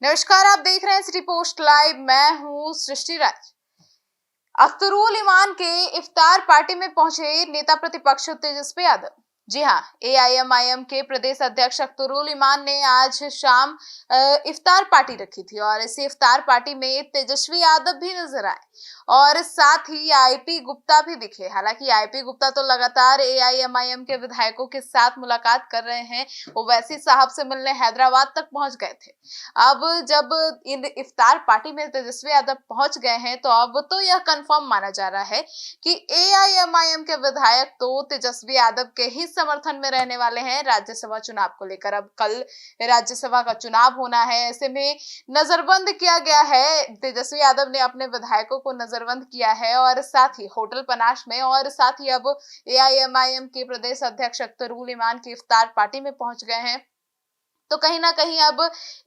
नमस्कार, आप देख रहे हैं सिटी पोस्ट लाइव। मैं हूं सृष्टि राज। अख्तरुल इमान के इफ्तार पार्टी में पहुंचे नेता प्रतिपक्ष तेजस्वी यादव। जी हां, एआईएमआईएम के प्रदेश अध्यक्ष अख्तरुल इमान ने आज शाम इफ्तार पार्टी रखी थी और इस इफ्तार पार्टी में तेजस्वी यादव भी नजर आए और साथ ही आईपी गुप्ता भी दिखे। हालांकि आईपी गुप्ता तो लगातार एआईएमआईएम के विधायकों के साथ मुलाकात कर रहे हैं, वो वैसी साहब से मिलने हैदराबाद तक पहुंच गए थे। अब जब इन इफ्तार पार्टी में तेजस्वी यादव पहुंच गए हैं तो अब तो यह कंफर्म माना जा रहा है कि एआईएमआईएम के विधायक तो तेजस्वी यादव के ही समर्थन में रहने वाले हैं राज्यसभा चुनाव को लेकर। अब कल राज्यसभा का चुनाव होना है, ऐसे में नजरबंद किया गया है। तेजस्वी यादव ने अपने विधायकों को नजरबंद किया है और साथ ही होटल पनाश में, और साथ ही अब एआईएमआईएम के प्रदेश अध्यक्ष अख्तरुल इमान की इफ्तार पार्टी में पहुंच गए हैं। तो कहीं ना कहीं अब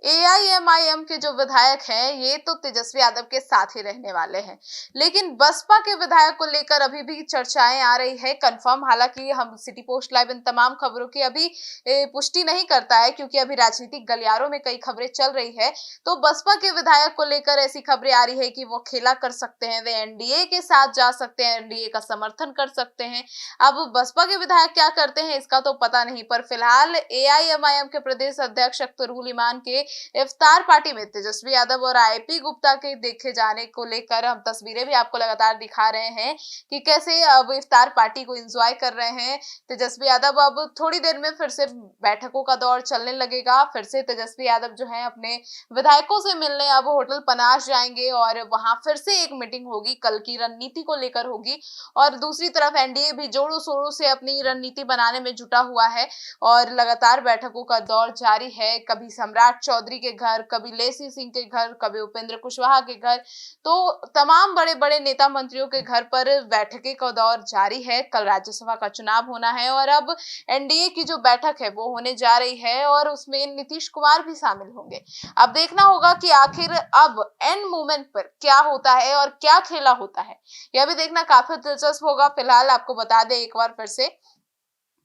एआईएमआईएम के जो विधायक हैं ये तो तेजस्वी यादव के साथ ही रहने वाले हैं, लेकिन बसपा के विधायक को लेकर अभी भी चर्चाएं आ रही है कंफर्म। हालांकि हम सिटी पोस्ट लाइव इन तमाम खबरों की अभी पुष्टि नहीं करता है, क्योंकि अभी राजनीतिक गलियारों में कई खबरें चल रही है। तो बसपा के विधायक को लेकर ऐसी खबरें आ रही है कि वो खेला कर सकते हैं, वे एनडीए के साथ जा सकते हैं, एनडीए का समर्थन कर सकते हैं। अब बसपा के विधायक क्या करते हैं इसका तो पता नहीं, पर फिलहाल एआईएमआईएम के प्रदेश अध्यक्ष अख्तरुल इमान के इफ्तार पार्टी में तेजस्वी यादव और आईपी गुप्ता के देखे जाने को लेकर हम तस्वीरें भी आपको लगातार दिखा रहे हैं कि कैसे अब इफ्तार पार्टी को एंजॉय कर रहे हैं तेजस्वी यादव। अब थोड़ी देर में फिर से बैठकों का दौर चलने लगेगा, फिर से तेजस्वी यादव जो है अपने विधायकों से मिलने अब होटल पनाश जाएंगे और वहां फिर से एक मीटिंग होगी, कल की रणनीति को लेकर होगी। और दूसरी तरफ एनडीए भी जोरों शोरों से अपनी रणनीति बनाने में जुटा हुआ है और लगातार बैठकों का दौर जारी है। कभी सम्राट चौधरी के घर, कभी लेसी सिंह के घर, कभी उपेंद्र कुशवाहा के घर, तो तमाम बड़े बड़े नेता मंत्रियों के घर पर बैठकें का दौर जारी है। कल राज्यसभा का चुनाव होना है और अब एनडीए की जो बैठक है वो होने जा रही है और उसमें नीतीश कुमार भी शामिल होंगे। अब देखना होगा कि आखिर अब एंड मोमेंट पर क्या होता है और क्या खेला होता है, यह भी देखना काफी दिलचस्प होगा। फिलहाल आपको बता दें एक बार फिर से,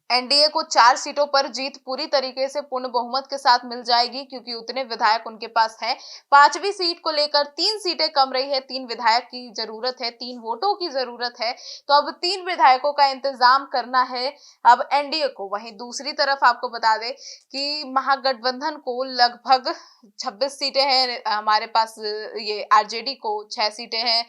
एनडीए को 4 सीटों पर जीत पूरी तरीके से पूर्ण बहुमत के साथ मिल जाएगी, क्योंकि उतने विधायक उनके पास हैं। 5वीं सीट को लेकर 3 सीटें कम रही है, 3 विधायक की जरूरत है, 3 वोटों की जरूरत है। तो अब 3 विधायकों का इंतजाम करना है अब एनडीए को। वहीं दूसरी तरफ आपको बता दें कि महागठबंधन को लगभग 26 सीटें हैं हमारे पास, ये आरजेडी को 6 सीटें हैं,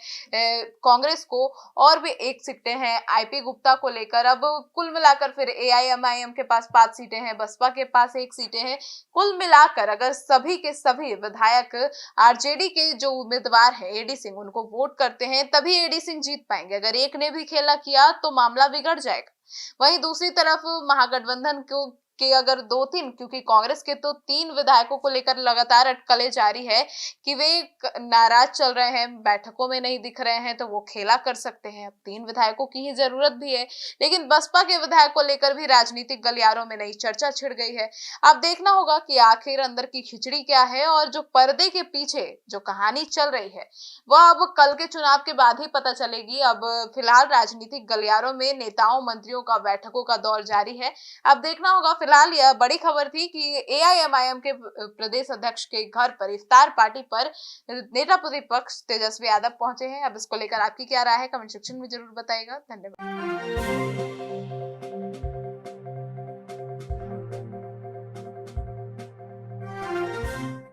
कांग्रेस को और भी 1 सीटें हैं आईपी गुप्ता को लेकर। अब कुल मिलाकर फिर एआईएमआईएम के पास 5 सीटें हैं, बसपा के पास 1 सीटें हैं। कुल मिलाकर अगर सभी के सभी विधायक आरजेडी के जो उम्मीदवार हैं एडी सिंह, उनको वोट करते हैं तभी एडी सिंह जीत पाएंगे। अगर एक ने भी खेला किया तो मामला बिगड़ जाएगा। वहीं दूसरी तरफ महागठबंधन को कि अगर 2-3, क्योंकि कांग्रेस के तो 3 विधायकों को लेकर लगातार अटकलें जारी है कि वे नाराज चल रहे हैं, बैठकों में नहीं दिख रहे हैं, तो वो खेला कर सकते हैं। अब 3 विधायकों की ही जरूरत भी है, लेकिन बसपा के विधायक को लेकर भी राजनीतिक गलियारों में नई चर्चा छिड़ गई है। अब देखना होगा कि आखिर अंदर की खिचड़ी क्या है और जो पर्दे के पीछे जो कहानी चल रही है वह अब कल के चुनाव के बाद ही पता चलेगी। अब फिलहाल राजनीतिक गलियारों में नेताओं मंत्रियों का बैठकों का दौर जारी है। अब देखना होगा। फिलहाल यह बड़ी खबर थी कि एआईएमआईएम के प्रदेश अध्यक्ष के घर पर इफ्तार पार्टी पर नेता प्रतिपक्ष तेजस्वी यादव पहुंचे हैं। अब इसको लेकर आपकी क्या राय है, कमेंट सेक्शन में जरूर बताइएगा। धन्यवाद।